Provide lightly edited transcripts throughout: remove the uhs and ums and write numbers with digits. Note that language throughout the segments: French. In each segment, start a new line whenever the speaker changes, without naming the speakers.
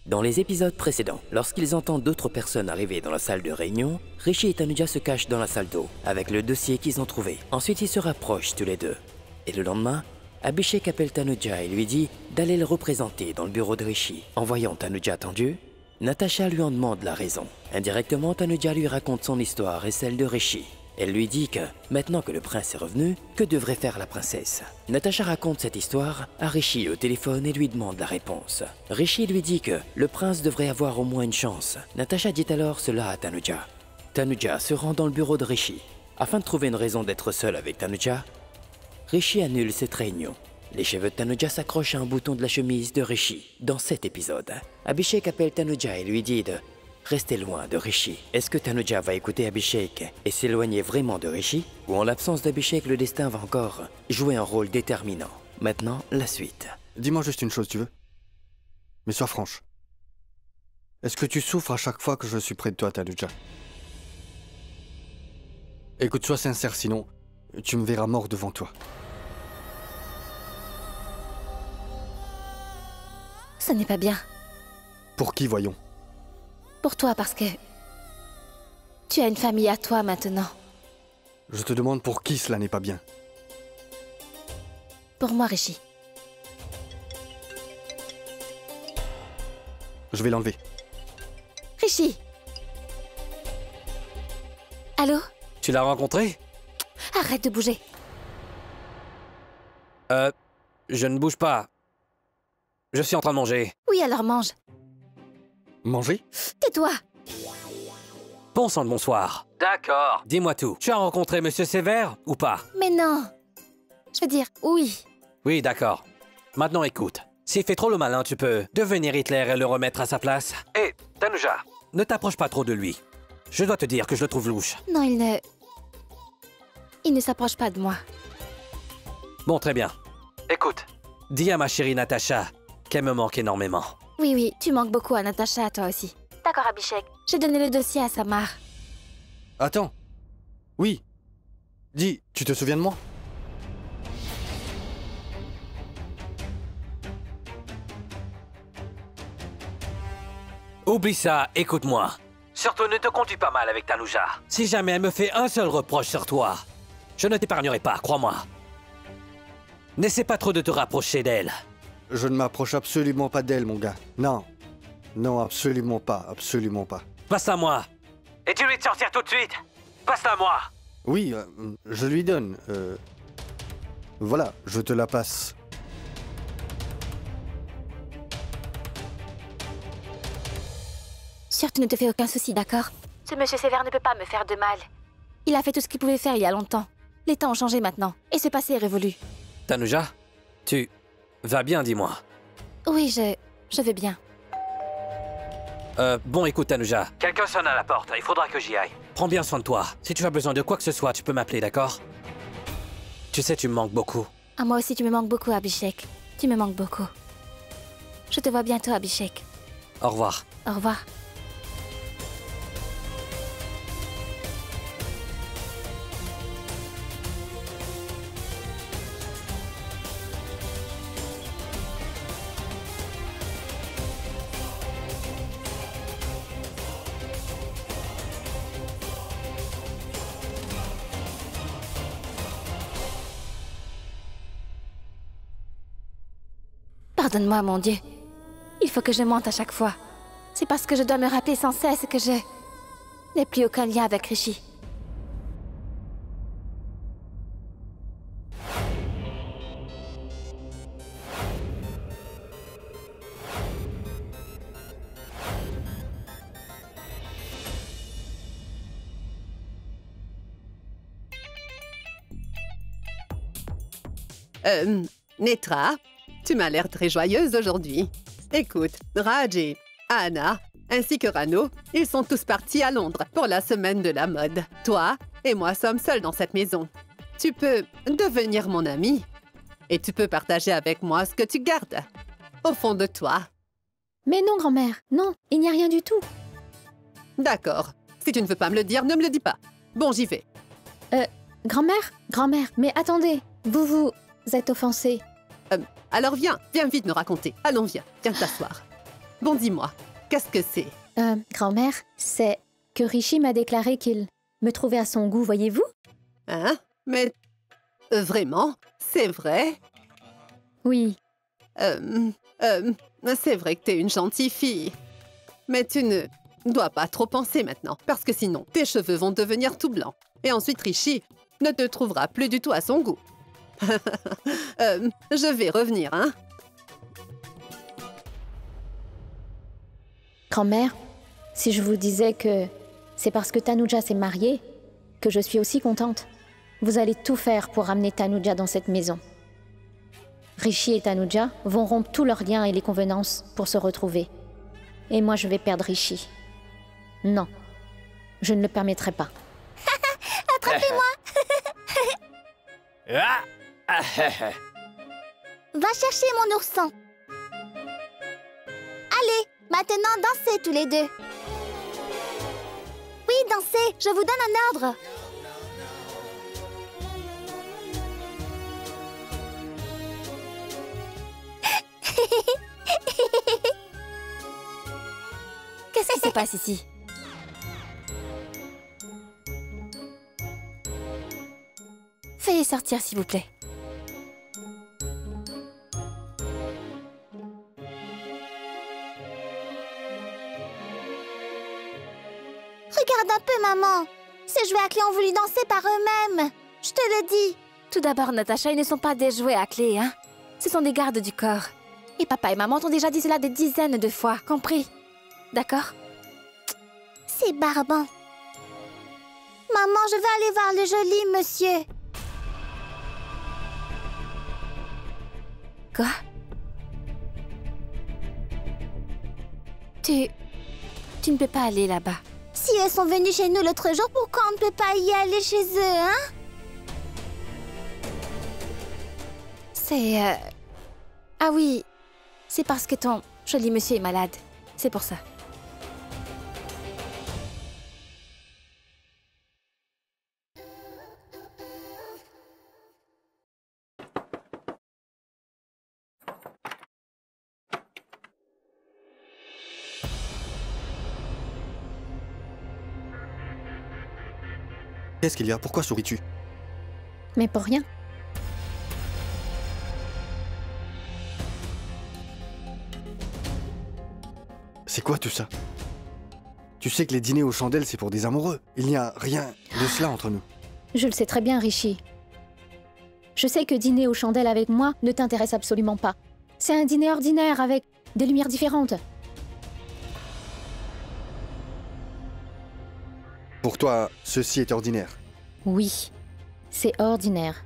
Dans les épisodes précédents, lorsqu'ils entendent d'autres personnes arriver dans la salle de réunion, Rishi et Tanuja se cachent dans la salle d'eau, avec le dossier qu'ils ont trouvé. Ensuite, ils se rapprochent tous les deux. Et le lendemain, Abhishek appelle Tanuja et lui dit d'aller le représenter dans le bureau de Rishi. En voyant Tanuja tendu, Natasha lui en demande la raison. Indirectement, Tanuja lui raconte son histoire et celle de Rishi. Elle lui dit que, maintenant que le prince est revenu, que devrait faire la princesse? Natasha raconte cette histoire à Rishi au téléphone et lui demande la réponse. Rishi lui dit que le prince devrait avoir au moins une chance. Natasha dit alors cela à Tanuja. Tanuja se rend dans le bureau de Rishi. Afin de trouver une raison d'être seul avec Tanuja, Rishi annule cette réunion. Les cheveux de Tanuja s'accrochent à un bouton de la chemise de Rishi. Dans cet épisode, Abhishek appelle Tanuja et lui dit de rester loin de Rishi. Est-ce que Tanuja va écouter Abhishek et s'éloigner vraiment de Rishi? Ou en l'absence d'Abhishek, le destin va encore jouer un rôle déterminant? Maintenant, la suite.
Dis-moi juste une chose, tu veux? Mais sois franche. Est-ce que tu souffres à chaque fois que je suis près de toi, Tanuja? Écoute, sois sincère, sinon tu me verras mort devant toi.
Ce n'est pas bien.
Pour qui, voyons?
Pour toi, parce que tu as une famille à toi maintenant.
Je te demande pour qui cela n'est pas bien.
Pour moi, Rishi.
Je vais l'enlever.
Rishi! Allô?
Tu l'as rencontré?
Arrête de bouger.
Je ne bouge pas. Je suis en train de manger.
Oui, alors mange.
Manger?
Tais-toi!
Bon sang de bonsoir. D'accord. Dis-moi tout. Tu as rencontré Monsieur Sévère ou pas?
Mais non! Je veux dire, oui.
Oui, d'accord. Maintenant écoute. S'il fait trop le malin, tu peux devenir Hitler et le remettre à sa place. Hé, Tanuja, ne t'approche pas trop de lui. Je dois te dire que je le trouve louche.
Non, il ne s'approche pas de moi.
Bon, très bien. Écoute, dis à ma chérie Natasha qu'elle me manque énormément.
Oui, tu manques beaucoup à Natasha, toi aussi. D'accord, Abhishek. J'ai donné le dossier à Samar.
Attends. Oui. Dis, tu te souviens de moi?
Oublie ça, écoute-moi. Surtout ne te conduis pas mal avec Tanuja. Si jamais elle me fait un seul reproche sur toi, je ne t'épargnerai pas, crois-moi. N'essaie pas trop de te rapprocher d'elle.
Je ne m'approche absolument pas d'elle, mon gars. Non. Non, absolument pas, absolument pas.
Passe-la moi. Et tu lui de sortir tout de suite. Passe-la moi.
Oui, je lui donne. Voilà, je te la passe.
Sûr, tu ne te fais aucun souci, d'accord? Ce monsieur Sévère ne peut pas me faire de mal. Il a fait tout ce qu'il pouvait faire il y a longtemps. Les temps ont changé maintenant, et ce passé est révolu.
Tanuja, tu vas bien, dis-moi.
Oui, je vais bien.
Bon, écoute, Tanuja. Quelqu'un sonne à la porte, il faudra que j'y aille. Prends bien soin de toi. Si tu as besoin de quoi que ce soit, tu peux m'appeler, d'accord? Tu sais, tu me manques beaucoup.
Ah, moi aussi, tu me manques beaucoup, Abhishek. Tu me manques beaucoup. Je te vois bientôt, Abhishek.
Au revoir.
Au revoir. Pardonne-moi, mon Dieu. Il faut que je mente à chaque fois. C'est parce que je dois me rappeler sans cesse que je n'ai plus aucun lien avec Rishi.
Netra, tu m'as l'air très joyeuse aujourd'hui. Écoute, Raj et Anna, ainsi que Rano, ils sont tous partis à Londres pour la semaine de la mode. Toi et moi sommes seuls dans cette maison. Tu peux devenir mon ami et tu peux partager avec moi ce que tu gardes au fond de toi.
Mais non, grand-mère, non, il n'y a rien du tout.
D'accord. Si tu ne veux pas me le dire, ne me le dis pas. Bon, j'y vais.
Grand-mère? Grand-mère, mais attendez, vous êtes offensée.
Alors viens vite me raconter. Allons, viens t'asseoir. Bon, dis-moi, qu'est-ce que c'est?
Grand-mère, c'est que Rishi m'a déclaré qu'il me trouvait à son goût, voyez-vous?
Hein? Mais vraiment? C'est vrai?
Oui.
C'est vrai que t'es une gentille fille. Mais tu ne dois pas trop penser maintenant, parce que sinon, tes cheveux vont devenir tout blancs. Et ensuite, Rishi ne te trouvera plus du tout à son goût. Je vais revenir, hein?
Grand-mère, si je vous disais que c'est parce que Tanuja s'est mariée que je suis aussi contente. Vous allez tout faire pour ramener Tanuja dans cette maison. Rishi et Tanuja vont rompre tous leurs liens et les convenances pour se retrouver. Et moi, je vais perdre Rishi. Non, je ne le permettrai pas.
Attrapez-moi! Va chercher mon ourson. Allez, maintenant dansez tous les deux. Oui, dansez, je vous donne un ordre. Qu'est-ce qui se passe ici? Veuillez sortir, s'il vous plaît. Regarde un peu, maman. Ces jouets à clé ont voulu danser par eux-mêmes. Je te le dis. Tout d'abord, Natacha, ils ne sont pas des jouets à clé, hein? Ce sont des gardes du corps. Et papa et maman t'ont déjà dit cela des dizaines de fois, compris? D'accord? C'est barbant. Maman, je vais aller voir le joli monsieur. Quoi? Tu ne peux pas aller là-bas. Si elles sont venues chez nous l'autre jour, pourquoi on ne peut pas y aller chez eux, hein? C'est... Ah oui, c'est parce que ton joli monsieur est malade. C'est pour ça.
Qu'est-ce qu'il y a? Pourquoi souris-tu?
Mais pour rien.
C'est quoi tout ça? Tu sais que les dîners aux chandelles, c'est pour des amoureux. Il n'y a rien de cela entre nous.
Je le sais très bien, Rishi. Je sais que dîner aux chandelles avec moi ne t'intéresse absolument pas. C'est un dîner ordinaire avec des lumières différentes.
Pour toi, ceci est ordinaire.
Oui, c'est ordinaire.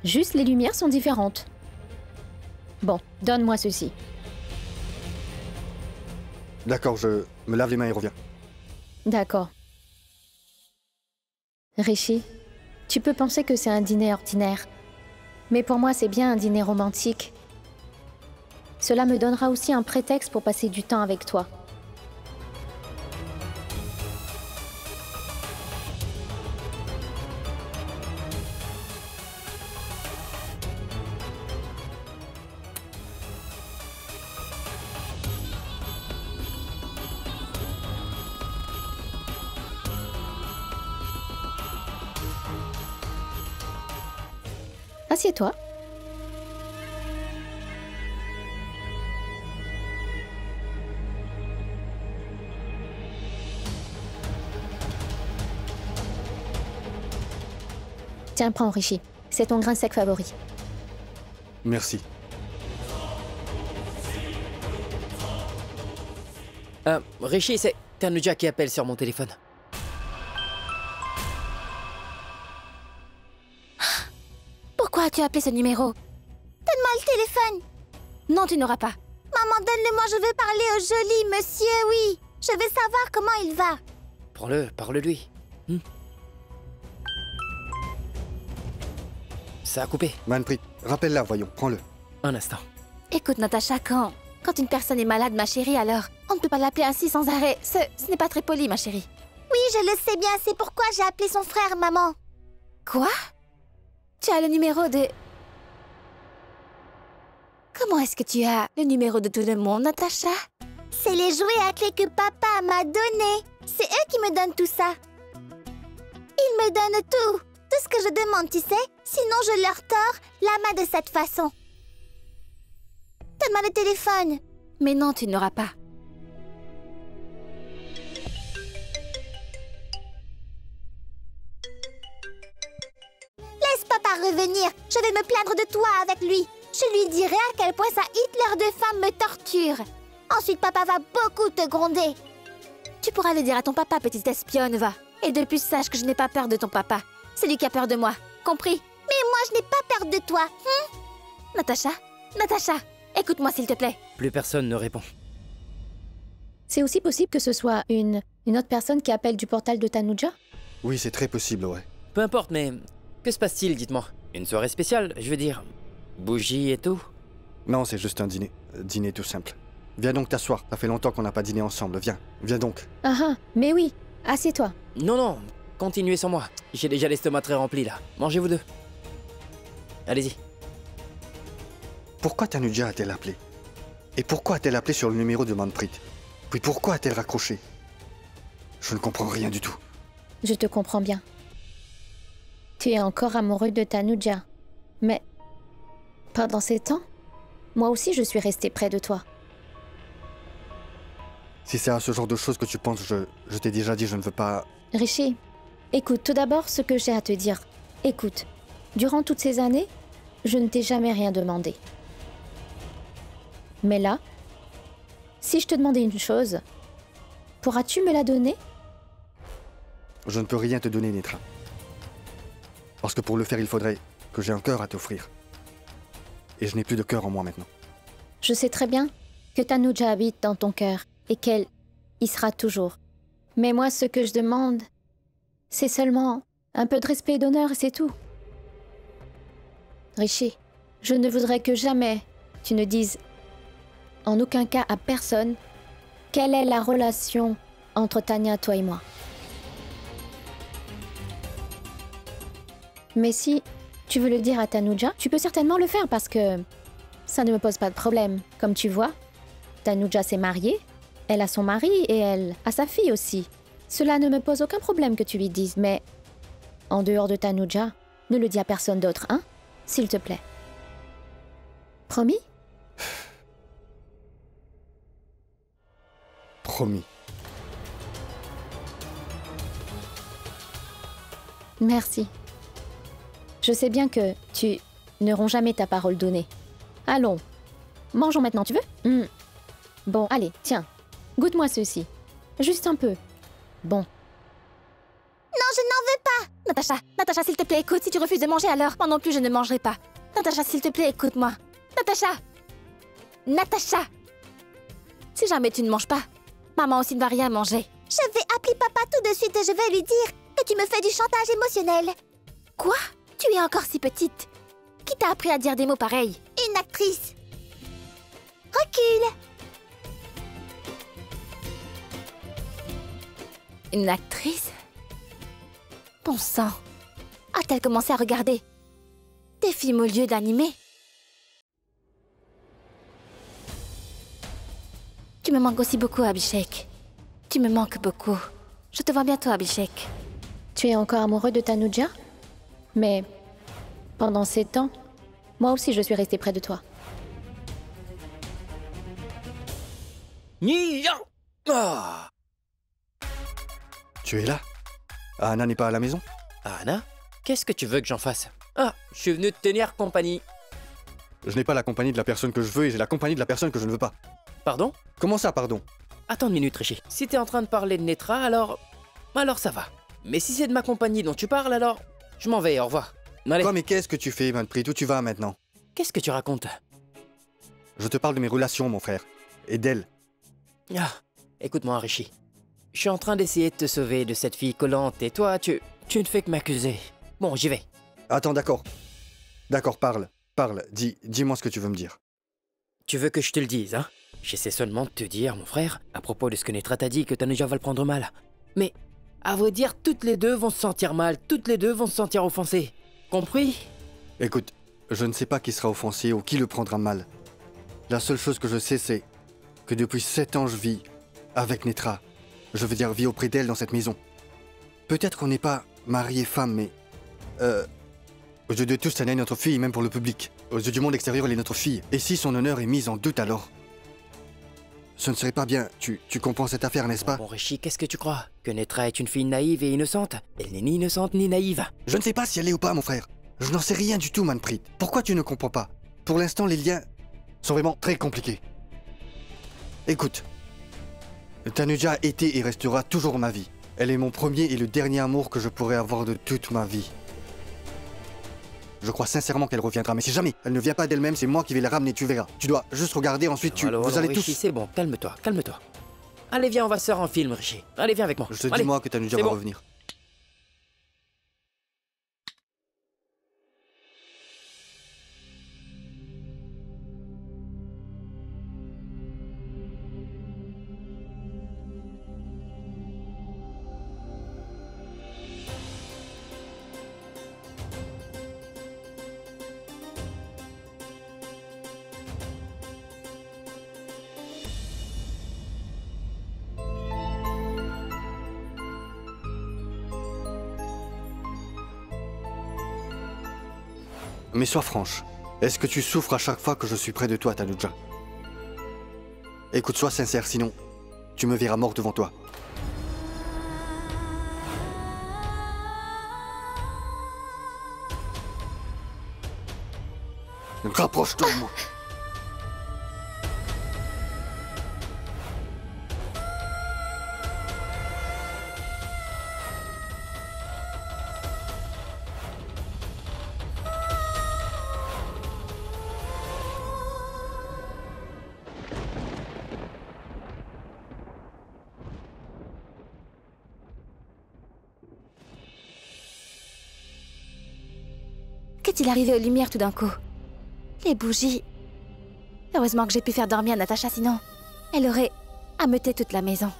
Juste les lumières sont différentes. Bon, donne-moi ceci.
D'accord, je me lave les mains et reviens.
D'accord. Rishi, tu peux penser que c'est un dîner ordinaire. Mais pour moi, c'est bien un dîner romantique. Cela me donnera aussi un prétexte pour passer du temps avec toi. Assieds-toi. Tiens, prends, Rishi. C'est ton grain sec favori.
Merci.
Rishi, c'est Tanuja qui appelle sur mon téléphone.
Pourquoi as-tu appelé ce numéro? Donne-moi le téléphone. Non, tu n'auras pas. Maman, donne-le-moi, je veux parler au joli monsieur, oui. Je veux savoir comment il va.
Prends-le, parle-lui. Ça a coupé.
Manpreet, rappelle-la, voyons, prends-le.
Un instant.
Écoute, Natacha, quand une personne est malade, ma chérie, alors, on ne peut pas l'appeler ainsi sans arrêt. Ce n'est pas très poli, ma chérie. Oui, je le sais bien, c'est pourquoi j'ai appelé son frère, maman. Quoi? Tu as le numéro de... Comment est-ce que tu as le numéro de tout le monde, Natacha? C'est Et les jouets à clé que papa m'a donnés. C'est eux qui me donnent tout ça. Ils me donnent tout. Tout ce que je demande, tu sais. Sinon, je leur tords la main de cette façon. Donne-moi le téléphone.
Mais non, tu n'auras pas.
Laisse papa revenir. Je vais me plaindre de toi avec lui. Je lui dirai à quel point sa Hitler de femme me torture. Ensuite, papa va beaucoup te gronder.
Tu pourras le dire à ton papa, petite espionne, va. Et de plus, sache que je n'ai pas peur de ton papa. C'est lui qui a peur de moi. Compris?
Mais moi, je n'ai pas peur de toi.
Natacha? Natacha? Écoute-moi, s'il te plaît.
Plus personne ne répond.
C'est aussi possible que ce soit une autre personne qui appelle du portal de Tanuja?
Oui, c'est très possible, ouais.
Peu importe, mais que se passe-t-il, dites-moi? Une soirée spéciale, je veux dire. Bougies et tout?
Non, c'est juste un dîner. Dîner tout simple. Viens donc t'asseoir. Ça fait longtemps qu'on n'a pas dîné ensemble. Viens, viens donc.
Ah ah, mais oui. Assieds-toi.
Non, non, continuez sans moi. J'ai déjà l'estomac très rempli, là. Mangez-vous deux. Allez-y.
Pourquoi Tanuja a-t-elle appelé? Et pourquoi a-t-elle appelé sur le numéro de Manpreet? Puis pourquoi a-t-elle raccroché? Je ne comprends rien du tout.
Je te comprends bien. Tu es encore amoureux de Tanuja. Mais pendant ces temps, moi aussi je suis restée près de toi.
Si c'est à ce genre de choses que tu penses, je t'ai déjà dit, je ne veux pas...
Rishi, écoute tout d'abord ce que j'ai à te dire. Écoute, durant toutes ces années, je ne t'ai jamais rien demandé. Mais là, si je te demandais une chose, pourras-tu me la donner?
Je ne peux rien te donner, Netra. Parce que pour le faire, il faudrait que j'ai un cœur à t'offrir. Et je n'ai plus de cœur en moi maintenant.
Je sais très bien que Tanuja habite dans ton cœur et qu'elle y sera toujours. Mais moi, ce que je demande, c'est seulement un peu de respect et d'honneur et c'est tout. Rishi, je ne voudrais que jamais tu ne dises en aucun cas à personne quelle est la relation entre Tanya, toi et moi. Mais si tu veux le dire à Tanuja, tu peux certainement le faire parce que ça ne me pose pas de problème. Comme tu vois, Tanuja s'est mariée, elle a son mari et elle a sa fille aussi. Cela ne me pose aucun problème que tu lui dises, mais en dehors de Tanuja, ne le dis à personne d'autre, hein? S'il te plaît. Promis?
Promis.
Merci. Je sais bien que tu ne romps jamais ta parole donnée. Allons, mangeons maintenant, tu veux? Bon, allez, tiens, goûte-moi ceci. Juste un peu. Bon.
Non, je n'en veux pas.
Natacha, s'il te plaît, écoute, si tu refuses de manger alors, moi non plus je ne mangerai pas. Natacha, s'il te plaît, écoute-moi. Natacha! Si jamais tu ne manges pas, maman aussi ne va rien manger.
Je vais appeler papa tout de suite et je vais lui dire que tu me fais du chantage émotionnel.
Quoi? Tu es encore si petite. Qui t'a appris à dire des mots pareils?
Une actrice. Recule.
Une actrice? Bon sang. A-t-elle commencé à regarder des films au lieu d'animés? Tu me manques aussi beaucoup, Abhishek. Tu me manques beaucoup. Je te vois bientôt, Abhishek. Tu es encore amoureux de Tanuja? Mais pendant ces temps, moi aussi je suis restée près de toi.
Ah.
Tu es là? Anna n'est pas à la maison?
Anna? Qu'est-ce que tu veux que j'en fasse? Ah, je suis venu te tenir compagnie.
Je n'ai pas la compagnie de la personne que je veux et j'ai la compagnie de la personne que je ne veux pas.
Pardon?
Comment ça, pardon?
Attends une minute, Rishi. Si t'es en train de parler de Netra, alors ça va. Mais si c'est de ma compagnie dont tu parles, alors je m'en vais, au revoir. Allez.
Quoi, mais qu'est-ce que tu fais, Manpreet? Où tu vas maintenant?
Qu'est-ce que tu racontes?
Je te parle de mes relations, mon frère. Et d'elle.
Ah, écoute-moi, Rishi. Je suis en train d'essayer de te sauver de cette fille collante et toi, tu ne fais que m'accuser. Bon, j'y vais.
Attends, d'accord. D'accord, parle. Parle. Dis-moi ce que tu veux me dire.
Tu veux que je te le dise, hein? J'essaie seulement de te dire, mon frère, à propos de ce que Netra t'a dit, que Tanuja va le prendre mal. Mais, à vrai dire, toutes les deux vont se sentir mal, toutes les deux vont se sentir offensées. Compris?
Écoute, je ne sais pas qui sera offensé ou qui le prendra mal. La seule chose que je sais, c'est que depuis 7 ans je vis avec Netra. Je veux dire, vis auprès d'elle dans cette maison. Peut-être qu'on n'est pas mari et femme, mais... aux yeux de tous, elle est notre fille, même pour le public. Aux yeux du monde extérieur, elle est notre fille. Et si son honneur est mis en doute, alors... Ce ne serait pas bien. Tu comprends cette affaire, n'est-ce pas?
Bon, Rishi, qu'est-ce que tu crois? Que Netra est une fille naïve et innocente? Elle n'est ni innocente ni naïve.
Je ne sais pas si elle est ou pas, mon frère. Je n'en sais rien du tout, Manpreet. Pourquoi tu ne comprends pas? Pour l'instant, les liens sont vraiment très compliqués. Écoute, Tanuja était et restera toujours ma vie. Elle est mon premier et le dernier amour que je pourrai avoir de toute ma vie. Je crois sincèrement qu'elle reviendra, mais si jamais elle ne vient pas d'elle-même, c'est moi qui vais la ramener, tu verras. Tu dois juste regarder, ensuite vous allez
Rishi,
tous...
c'est bon, calme-toi, calme-toi. Allez, viens, on va se faire un film, Rishi. Allez, viens avec moi.
Je te
Allez.
dis moi que Tanuja
C'est
va
bon.
revenir. Mais sois franche, est-ce que tu souffres à chaque fois que je suis près de toi, Tanuja? Écoute, sois sincère, sinon tu me verras mort devant toi. Rapproche-toi de moi.
Qu'est-il arrivé aux lumières tout d'un coup? Les bougies. Heureusement que j'ai pu faire dormir Natacha, sinon elle aurait ameuté toute la maison.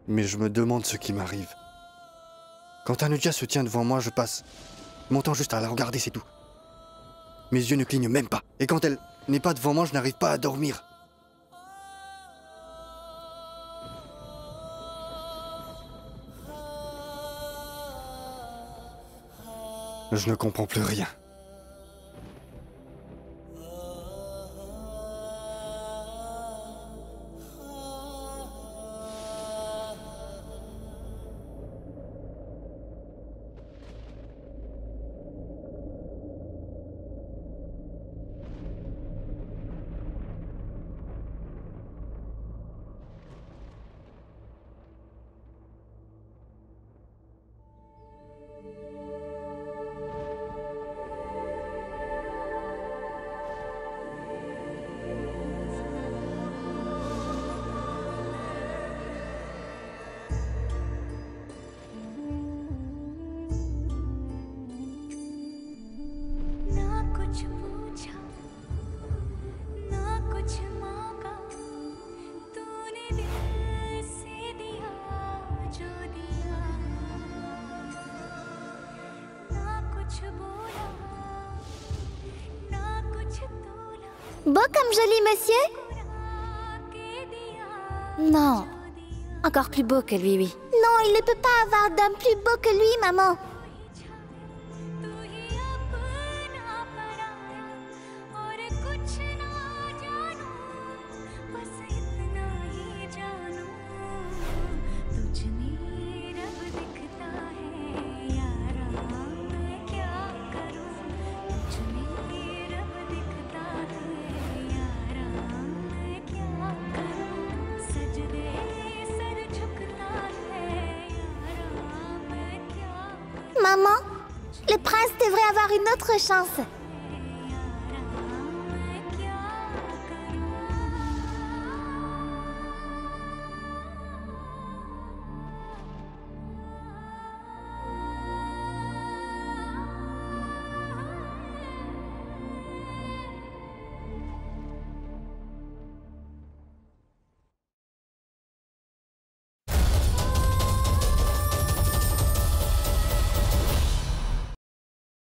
Mais je me demande ce qui m'arrive. Quand Tanuja se tient devant moi, je passe mon temps juste à la regarder, c'est tout. Mes yeux ne clignent même pas. Et quand elle n'est pas devant moi, je n'arrive pas à dormir. Je ne comprends plus rien.
Beau comme joli monsieur? Non. Encore plus beau que lui, oui. Non, il ne peut pas avoir d'homme plus beau que lui, maman. Maman, le prince devrait avoir une autre chance.